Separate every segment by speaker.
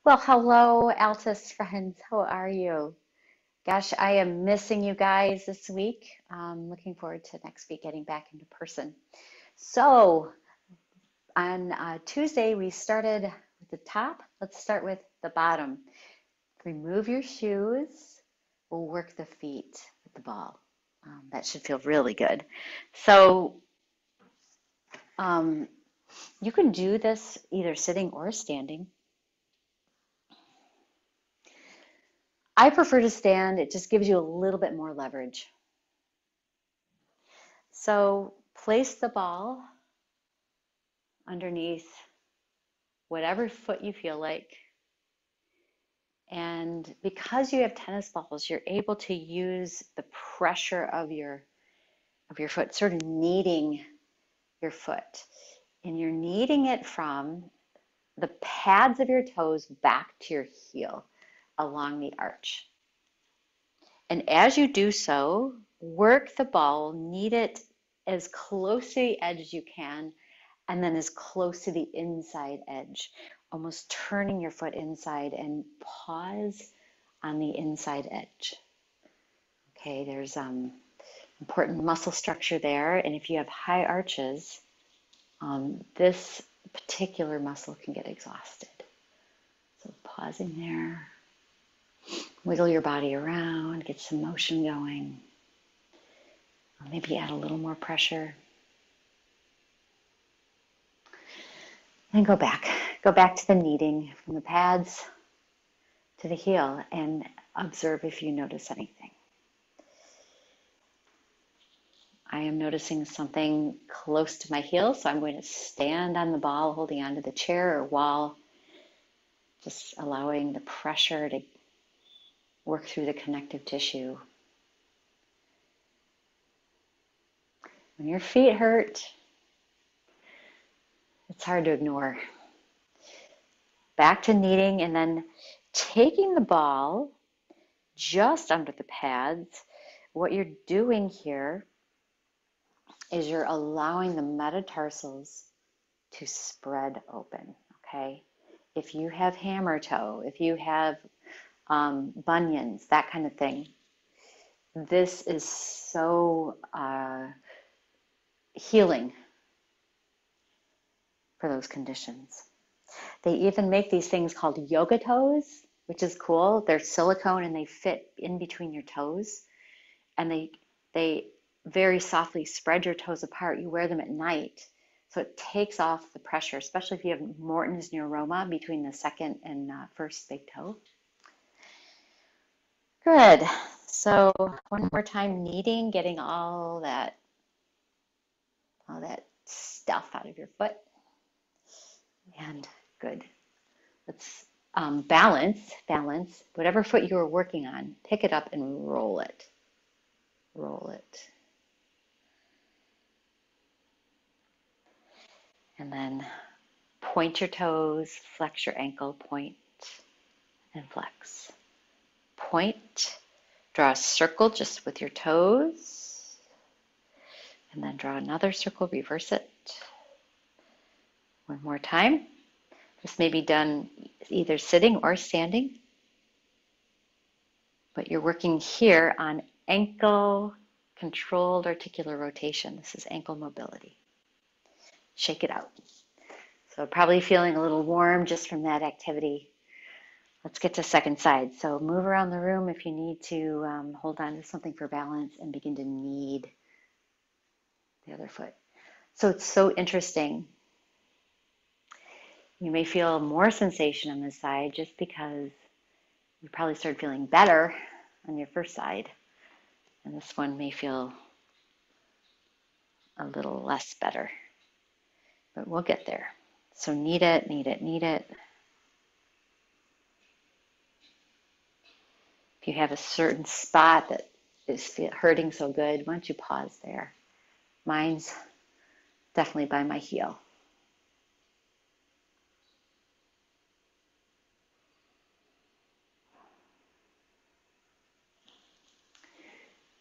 Speaker 1: Well, hello, Altus friends. How are you? Gosh, I am missing you guys this week. Looking forward to next week getting back into person. So, on Tuesday, we started with the top. Let's start with the bottom. Remove your shoes. We'll work the feet with the ball. That should feel really good. So, um, you can do this either sitting or standing. I prefer to stand. It just gives you a little bit more leverage. So place the ball underneath whatever foot you feel like. And because you have tennis balls, you're able to use the pressure of your foot, sort of kneading your foot. And you're kneading it from the pads of your toes back to your heel along the arch. And as you do so, work the ball, knead it as close to the edge as you can, and then as close to the inside edge, almost turning your foot inside and pause on the inside edge. Okay, there's important muscle structure there, and if you have high arches, this particular muscle can get exhausted. So pausing there, wiggle your body around, get some motion going. Maybe add a little more pressure. And go back. Go back to the kneading from the pads to the heel and observe if you notice anything. I am noticing something close to my heel, so I'm going to stand on the ball, holding onto the chair or wall, just allowing the pressure to work through the connective tissue. When your feet hurt, it's hard to ignore. Back to kneading and then taking the ball just under the pads. What you're doing here is you're allowing the metatarsals to spread open, okay? If you have hammer toe, if you have bunions, that kind of thing, this is so healing for those conditions. They even make these things called yoga toes, which is cool. They're silicone and they fit in between your toes. And they very softly spread your toes apart. You wear them at night. So it takes off the pressure, especially if you have Morton's neuroma between the second and first big toe. Good. So one more time, kneading, getting all that stuff out of your foot. And good. Let's balance, whatever foot you are working on, pick it up and roll it. Roll it. And then point your toes, flex your ankle, point and flex. Point, draw a circle just with your toes, and then draw another circle, reverse it. One more time. This may be done either sitting or standing, but you're working here on ankle controlled articular rotation. This is ankle mobility. Shake it out. So probably feeling a little warm just from that activity. Let's get to second side. So move around the room if you need to hold on to something for balance and begin to knead the other foot. So it's so interesting. You may feel more sensation on this side just because you probably started feeling better on your first side. And this one may feel a little less better. But we'll get there. So knead it, knead it, knead it. If you have a certain spot that is hurting so good, why don't you pause there? Mine's definitely by my heel.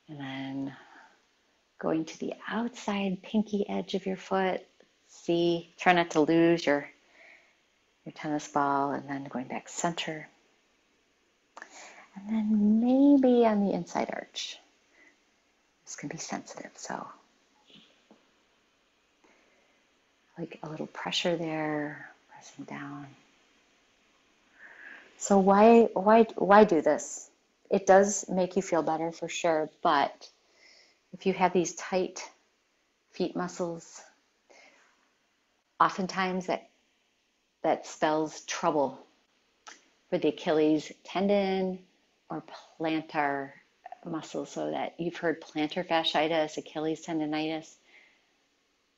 Speaker 1: And then going to the outside pinky edge of your foot. See, try not to lose your your tennis ball, and then going back center. And then maybe on the inside arch. This can be sensitive, so like a little pressure there, pressing down. So why do this? It does make you feel better for sure, but if you have these tight feet muscles, oftentimes that spells trouble for the Achilles tendon or plantar muscles, so that you've heard plantar fasciitis, Achilles tendonitis.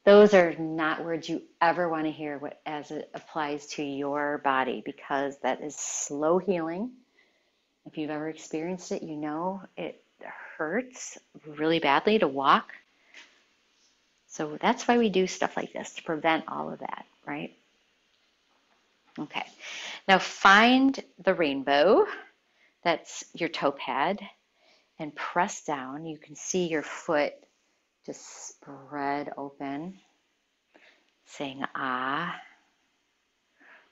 Speaker 1: Those are not words you ever want to hear as it applies to your body, because that is slow healing. If you've ever experienced it, you know it hurts really badly to walk. So that's why we do stuff like this, to prevent all of that, right? Okay, now find the rainbow, that's your toe pad, and press down. You can see your foot just spread open, saying ah,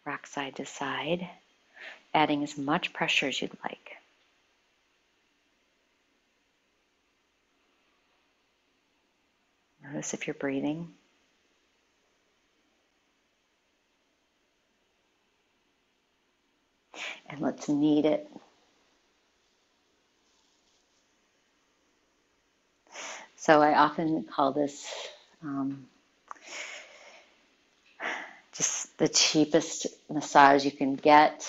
Speaker 1: rock side to side, adding as much pressure as you'd like. Notice if you're breathing. And let's knead it. So I often call this just the cheapest massage you can get.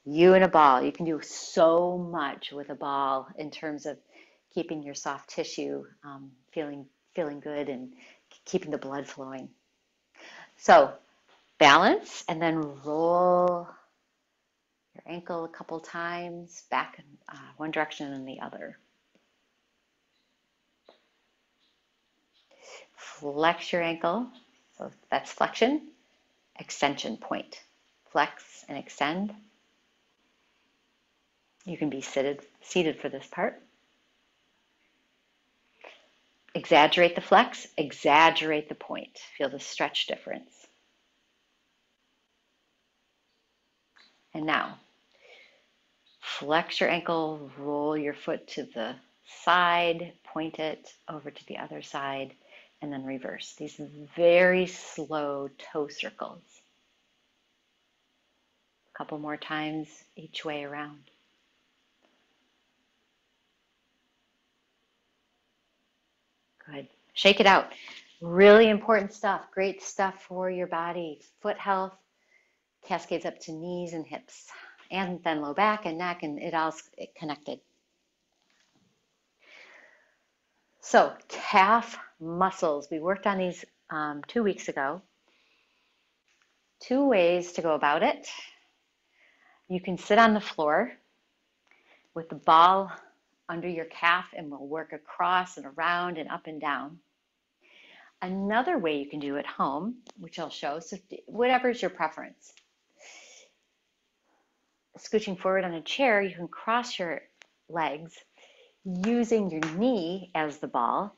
Speaker 1: You and a ball. You can do so much with a ball in terms of keeping your soft tissue feeling good and keeping the blood flowing. So balance, and then roll your ankle a couple times back in one direction and the other. Flex your ankle, so that's flexion, extension point. Flex and extend. You can be seated for this part. Exaggerate the flex, exaggerate the point. Feel the stretch difference. And now, flex your ankle, roll your foot to the side, point it over to the other side, and then reverse. These very slow toe circles. A couple more times each way around. Good. Shake it out. Really important stuff. Great stuff for your body. Foot health cascades up to knees and hips, and then low back and neck, and it all's connected. So calf muscles. We worked on these 2 weeks ago. 2 ways to go about it. You can sit on the floor with the ball under your calf, and we'll work across and around and up and down. Another way you can do at home, which I'll show, so whatever's your preference. Scooching forward on a chair, you can cross your legs using your knee as the ball,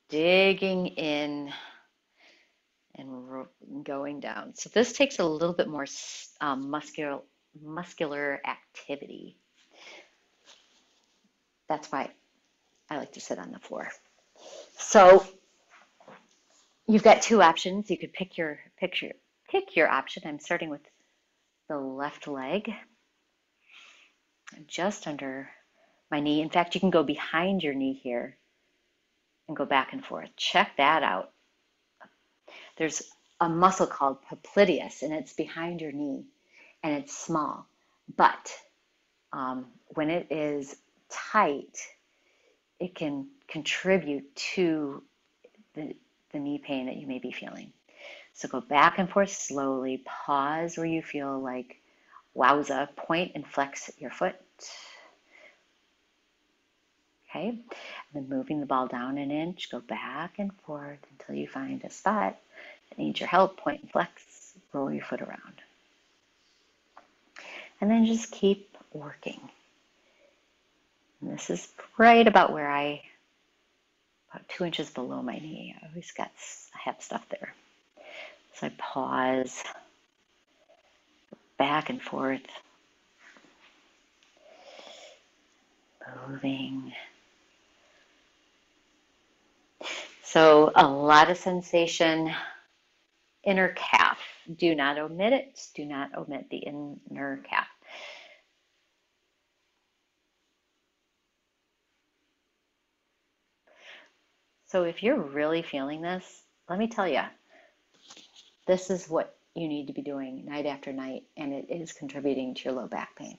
Speaker 1: digging in and going down. So this takes a little bit more muscular activity. That's why I like to sit on the floor. So you've got 2 options. You could pick your option. I'm starting with the left leg, just under my knee. In fact, you can go behind your knee here and go back and forth. Check that out. There's a muscle called popliteus, and it's behind your knee, and it's small. But when it is tight, it can contribute to the knee pain that you may be feeling. So go back and forth slowly. Pause where you feel like, wowza, point and flex your foot. Okay, and then moving the ball down an inch, go back and forth until you find a spot that needs your help. Point and flex, roll your foot around. And then just keep working. And this is right about where about 2 inches below my knee. I have stuff there. pause, back and forth, moving. So a lot of sensation, inner calf. Do not omit it. Do not omit the inner calf. So if you're really feeling this, let me tell you, this is what you need to be doing night after night, and it is contributing to your low back pain.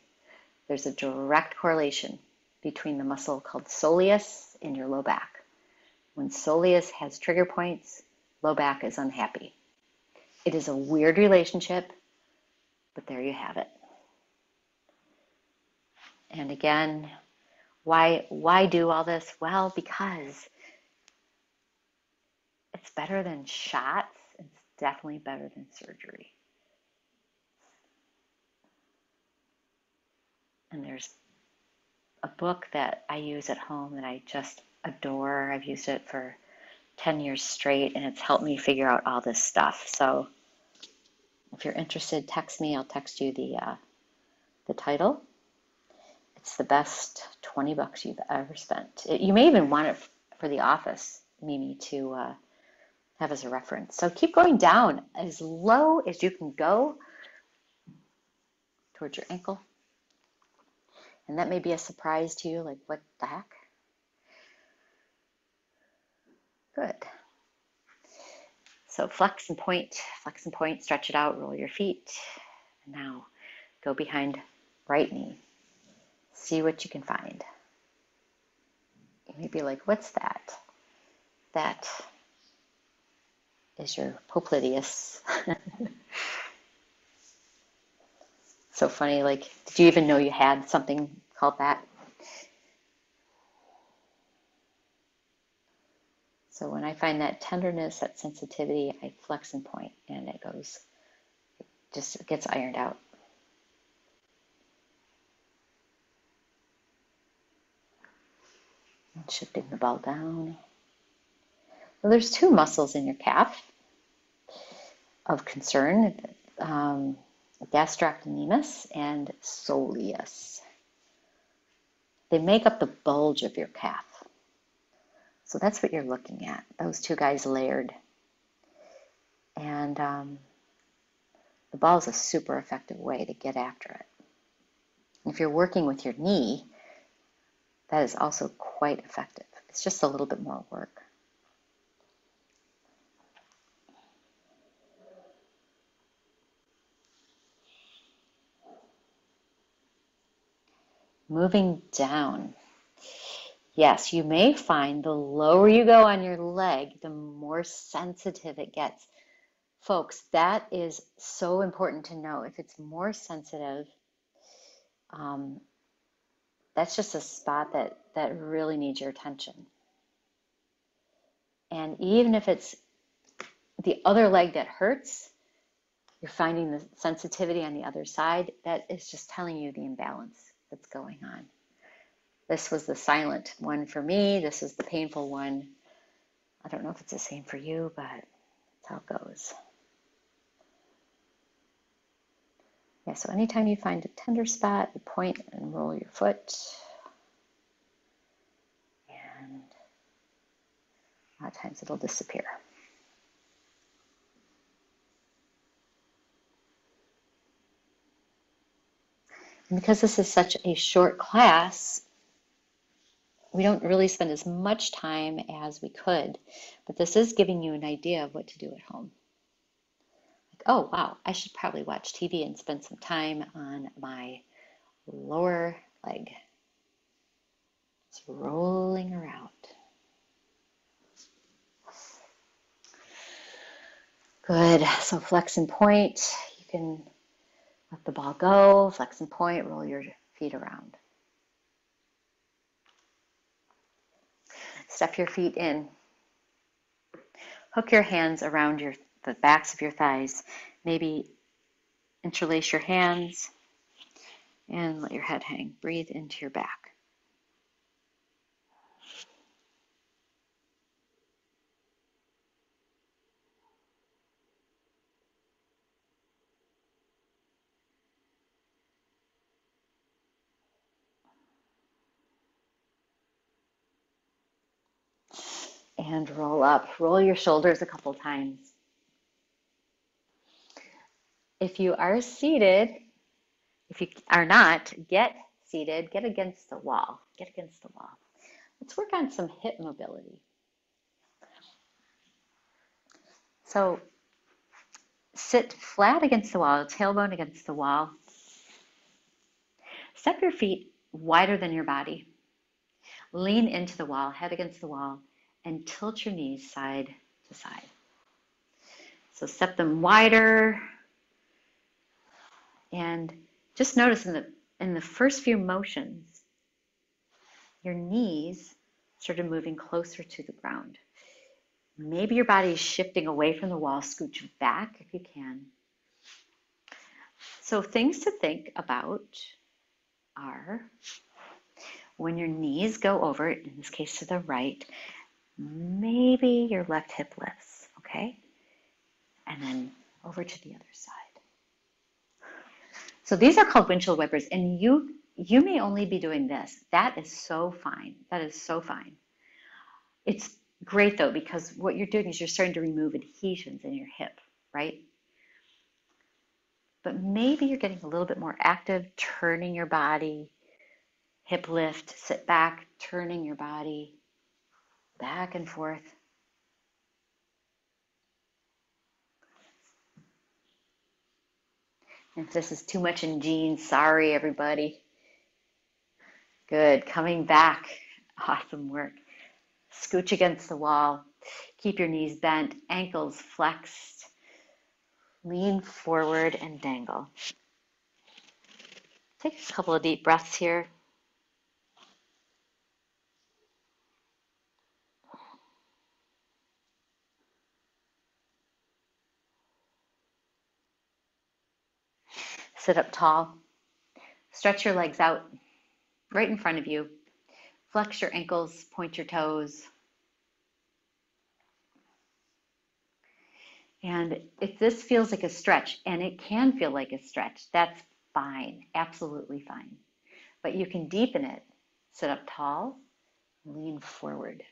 Speaker 1: There's a direct correlation between the muscle called soleus and your low back. When soleus has trigger points, low back is unhappy. It is a weird relationship, but there you have it. And again, why do all this? Well, because it's better than shots. It's definitely better than surgery. And there's a book that I use at home that I just adore. I've used it for 10 years straight, and it's helped me figure out all this stuff. So if you're interested, text me. I'll text you the title. It's the best $20 you've ever spent. You may even want it for the office, Mimi, to have as a reference. So keep going down as low as you can go towards your ankle. And that may be a surprise to you, like, what the heck? Good. So flex and point, stretch it out, roll your feet. And now go behind right knee. See what you can find. You may be like, what's that? That is your popliteus. So funny, like, did you even know you had something called that? So when I find that tenderness, that sensitivity, I flex and point, and it gets ironed out. And shifting the ball down. Well, there's two muscles in your calf of concern, gastrocnemius and soleus. They make up the bulge of your calf. So that's what you're looking at, those two guys layered. And the ball is a super effective way to get after it. If you're working with your knee, that is also quite effective. It's just a little bit more work. Moving down. Yes, you may find the lower you go on your leg, the more sensitive it gets. Folks, that is so important to know. If it's more sensitive, that's just a spot that really needs your attention. And even if it's the other leg that hurts, you're finding the sensitivity on the other side, that is just telling you the imbalance that's going on. This was the silent one for me. This is the painful one. I don't know if it's the same for you, but that's how it goes. Yeah, so anytime you find a tender spot, you point and roll your foot. And a lot of times it'll disappear. And because this is such a short class, we don't really spend as much time as we could, but this is giving you an idea of what to do at home. Like, oh, wow, I should probably watch TV and spend some time on my lower leg. It's rolling around. Good, so flex and point. You can let the ball go, flex and point, roll your feet around. Step your feet in. Hook your hands around the backs of your thighs. Maybe interlace your hands and let your head hang. Breathe into your back. And roll up. Roll your shoulders a couple times. If you are seated, if you are not, get seated, get against the wall. Get against the wall. Let's work on some hip mobility. So sit flat against the wall, tailbone against the wall. Step your feet wider than your body. Lean into the wall, head against the wall, and tilt your knees side to side. So step them wider, and just notice in the first few motions, your knees started moving closer to the ground. Maybe your body is shifting away from the wall. Scooch back if you can. So things to think about are when your knees go over, in this case to the right, maybe your left hip lifts, okay? And then over to the other side. So these are called windshield wipers, and you may only be doing this. That is so fine. That is so fine. It's great though, because what you're doing is you're starting to remove adhesions in your hip, right? But maybe you're getting a little bit more active, turning your body, hip lift, sit back, turning your body back and forth. If this is too much in jeans, sorry everybody. Good, coming back, awesome work. Scooch against the wall, keep your knees bent, ankles flexed, lean forward and dangle. Take a couple of deep breaths here. Sit up tall, stretch your legs out right in front of you. Flex your ankles, point your toes. And if this feels like a stretch, and it can feel like a stretch, that's fine, absolutely fine. But you can deepen it. Sit up tall, lean forward.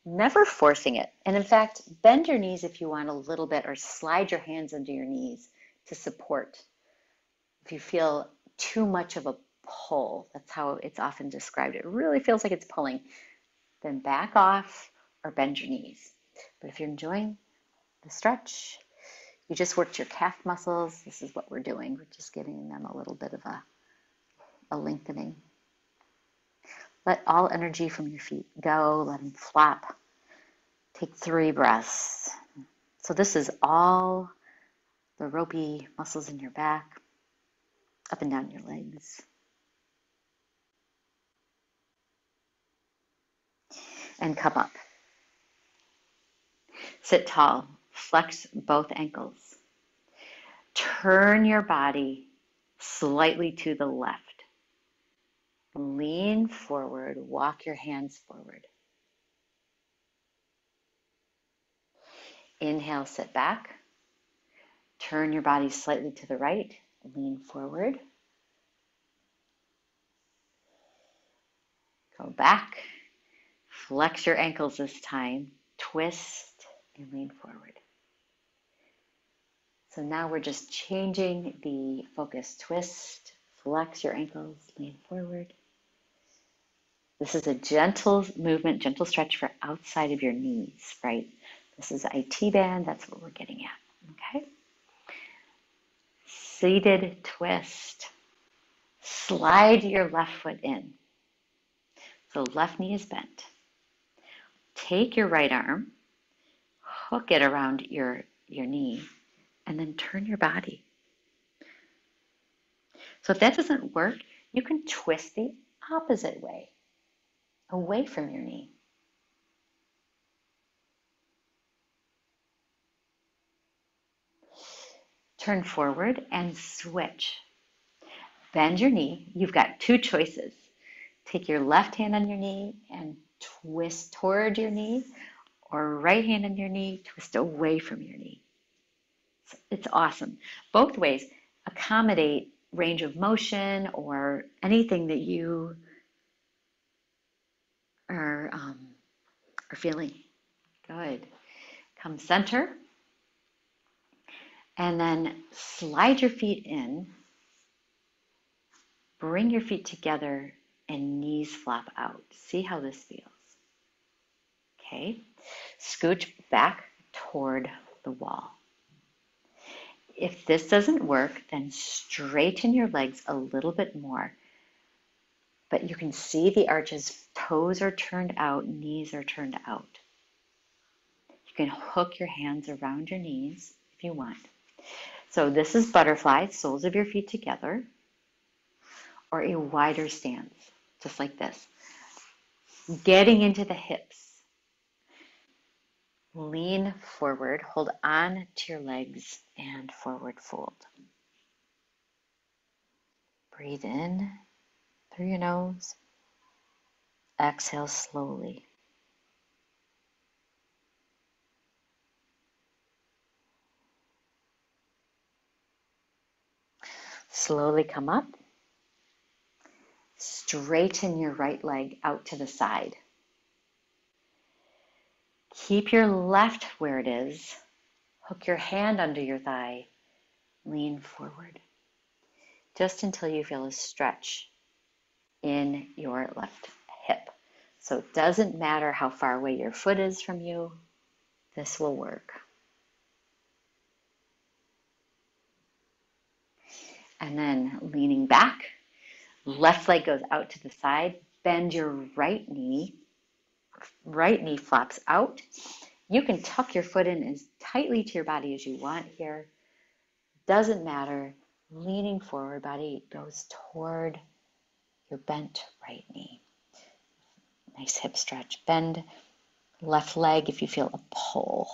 Speaker 1: Never forcing it. And in fact, bend your knees if you want a little bit, or slide your hands under your knees to support. If you feel too much of a pull, that's how it's often described. It really feels like it's pulling. Then back off or bend your knees. But if you're enjoying the stretch, you just worked your calf muscles. This is what we're doing. We're just giving them a little bit of a lengthening. Let all energy from your feet go. Let them flap. Take 3 breaths. So this is all the ropey muscles in your back, up and down your legs. And come up. Sit tall. Flex both ankles. Turn your body slightly to the left. Lean forward. Walk your hands forward. Inhale, sit back. Turn your body slightly to the right. Lean forward. Go back. Flex your ankles this time. Twist and lean forward. So now we're just changing the focus. Twist, flex your ankles, lean forward. This is a gentle movement, gentle stretch for outside of your knees, right? This is IT band, that's what we're getting at, okay? Seated twist. Slide your left foot in. So left knee is bent. Take your right arm, hook it around your knee, and then turn your body. So if that doesn't work, you can twist the opposite way, away from your knee. Turn forward and switch. Bend your knee. You've got 2 choices. Take your left hand on your knee and twist toward your knee, or right hand on your knee, twist away from your knee. It's awesome. Both ways accommodate range of motion or anything that you are feeling. Good. Come center. And then slide your feet in. Bring your feet together and knees flop out. See how this feels. Okay. Scooch back toward the wall. If this doesn't work, then straighten your legs a little bit more. But you can see the arches, toes are turned out, knees are turned out. You can hook your hands around your knees if you want. So this is butterfly, soles of your feet together, or a wider stance, just like this. Getting into the hips. Lean forward, hold on to your legs, and forward fold. Breathe in through your nose. Exhale slowly. Slowly come up. Straighten your right leg out to the side. Keep your left where it is. Hook your hand under your thigh. Lean forward. Just until you feel a stretch in your left hip. So it doesn't matter how far away your foot is from you. This will work. And then leaning back, left leg goes out to the side. Bend your right knee. Right knee flops out. You can tuck your foot in as tightly to your body as you want here. Doesn't matter. Leaning forward, body goes toward your bent right knee. Nice hip stretch. Bend left leg if you feel a pull.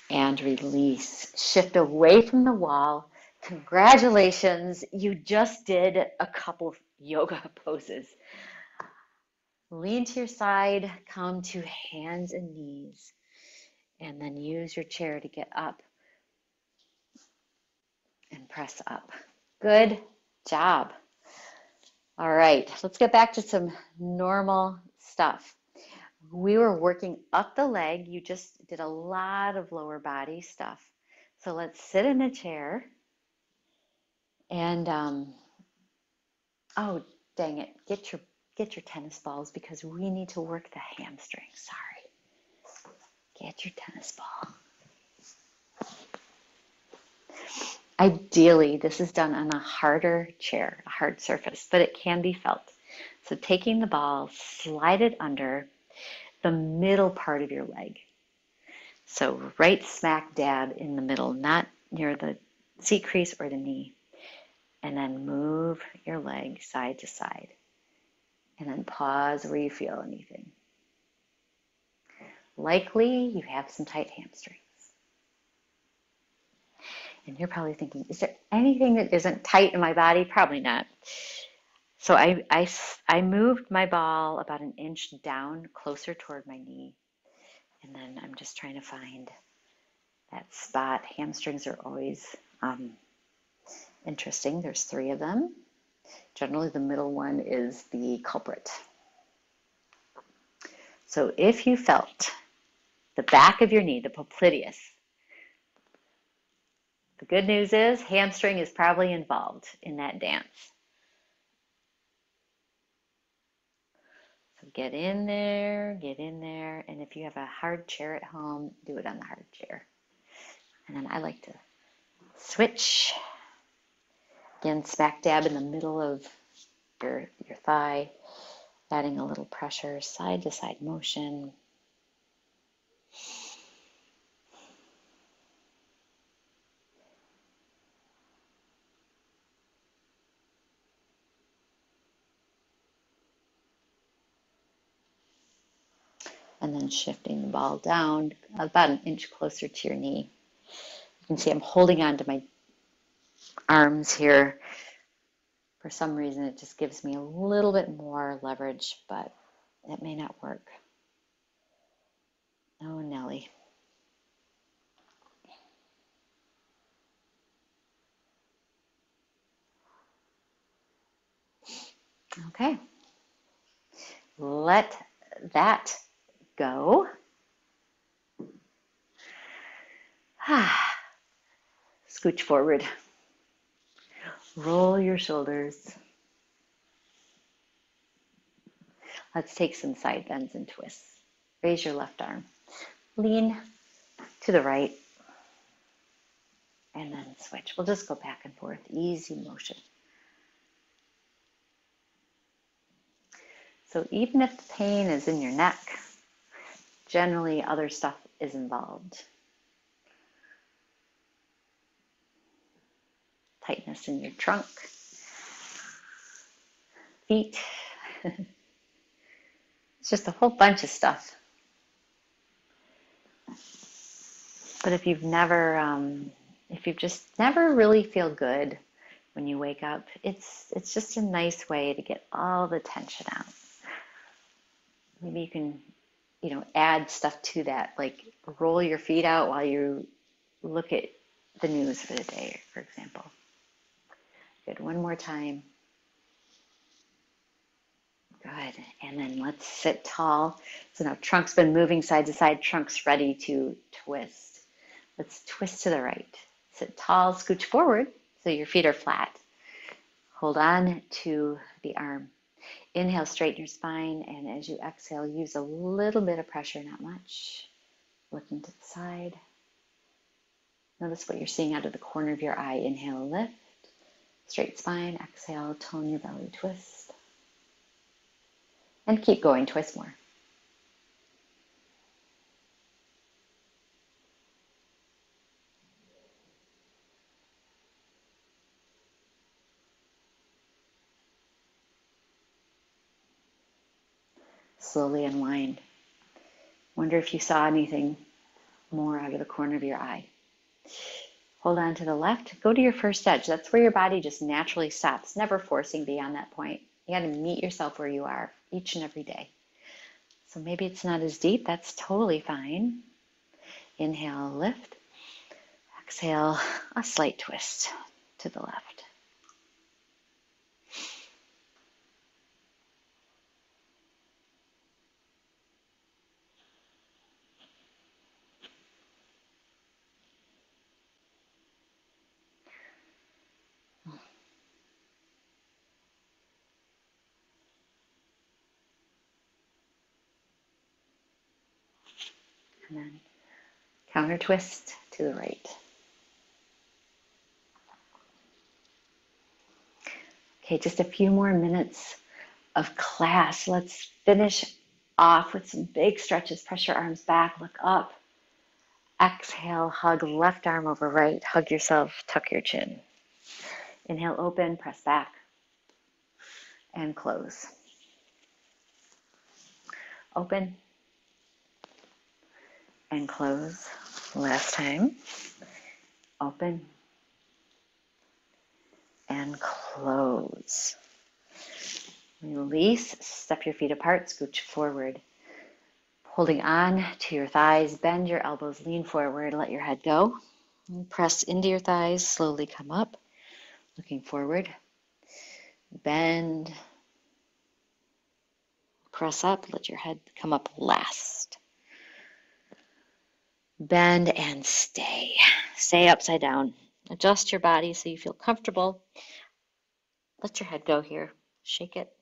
Speaker 1: And release. Shift away from the wall. Congratulations, you just did a couple of yoga poses. Lean to your side, come to hands and knees, and then use your chair to get up and press up. Good job. All right, let's get back to some normal stuff. We were working up the leg. You just did a lot of lower body stuff. So let's sit in a chair and, oh, dang it, get your tennis balls because we need to work the hamstrings. Sorry. Get your tennis ball. Ideally, this is done on a harder chair, a hard surface, but it can be felt. So taking the ball, slide it under the middle part of your leg. So right smack dab in the middle, not near the seat crease or the knee. And then move your leg side to side. And then pause where you feel anything. Likely you have some tight hamstrings. And you're probably thinking, is there anything that isn't tight in my body? Probably not. So I moved my ball about an inch down, closer toward my knee. And then I'm just trying to find that spot. Hamstrings are always interesting. There's 3 of them. Generally, the middle one is the culprit. So if you felt the back of your knee, the popliteus, the good news is hamstring is probably involved in that dance. So get in there, and if you have a hard chair at home, do it on the hard chair. And then I like to switch. Again, smack dab in the middle of your thigh, adding a little pressure, side to side motion. And then shifting the ball down about an inch closer to your knee. You can see I'm holding on to my arms here. For some reason, it just gives me a little bit more leverage, but it may not work. Oh, Nelly. Okay. Let that go. Scooch forward. Roll your shoulders. Let's take some side bends and twists. Raise your left arm. Lean to the right. And then switch. We'll just go back and forth. Easy motion. So even if the pain is in your neck, generally other stuff is involved. Tightness in your trunk, feet. It's just a whole bunch of stuff. But if you've just never really feel good when you wake up, it's just a nice way to get all the tension out. Maybe you can, add stuff to that, like roll your feet out while you look at the news for the day, for example. Good. One more time. Good. And then let's sit tall. So now trunk's been moving side to side. Trunk's ready to twist. Let's twist to the right. Sit tall, scooch forward so your feet are flat. Hold on to the arm. Inhale, straighten your spine. And as you exhale, use a little bit of pressure, not much. Looking to the side. Notice what you're seeing out of the corner of your eye. Inhale, lift. Straight spine. Exhale, tone your belly, twist. And keep going, twist more. Slowly unwind. Wonder if you saw anything more out of the corner of your eye. Hold on to the left. Go to your first edge. That's where your body just naturally stops, never forcing beyond that point. You got to meet yourself where you are each and every day. So maybe it's not as deep. That's totally fine. Inhale, lift. Exhale, a slight twist to the left. And then counter twist to the right. Okay, just a few more minutes of class. Let's finish off with some big stretches. Press your arms back, look up. Exhale, hug left arm over right. Hug yourself, tuck your chin. Inhale, open, press back, and close. Open and close. Last time. Open and close. Release, step your feet apart, scooch forward. Holding on to your thighs, bend your elbows, lean forward, let your head go. Press into your thighs, slowly come up, looking forward. Bend, press up, let your head come up last. Bend and stay. Stay upside down. Adjust your body so you feel comfortable. Let your head go here. Shake it.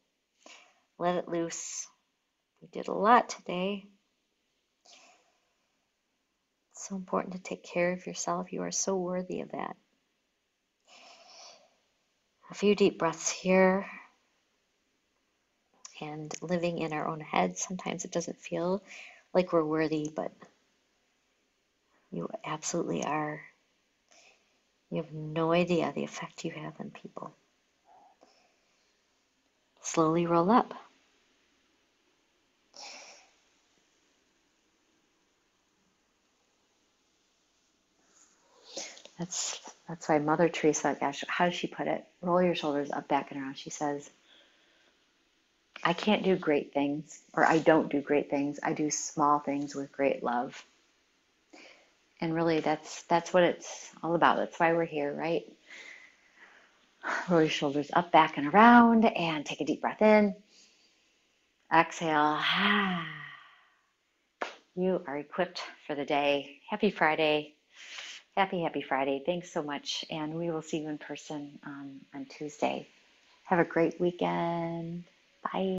Speaker 1: Let it loose. We did a lot today. It's so important to take care of yourself. You are so worthy of that. A few deep breaths here. And living in our own heads, sometimes it doesn't feel like we're worthy, but you absolutely are. You have no idea the effect you have on people. Slowly roll up. That's why Mother Teresa, gosh, how does she put it? Roll your shoulders up, back, and around. She says, I can't do great things, or I don't do great things. I do small things with great love. And really, that's what it's all about. That's why we're here, right? Roll your shoulders up, back, and around, and take a deep breath in. Exhale. You are equipped for the day. Happy Friday. Happy Friday. Thanks so much. And we will see you in person on Tuesday. Have a great weekend. Bye.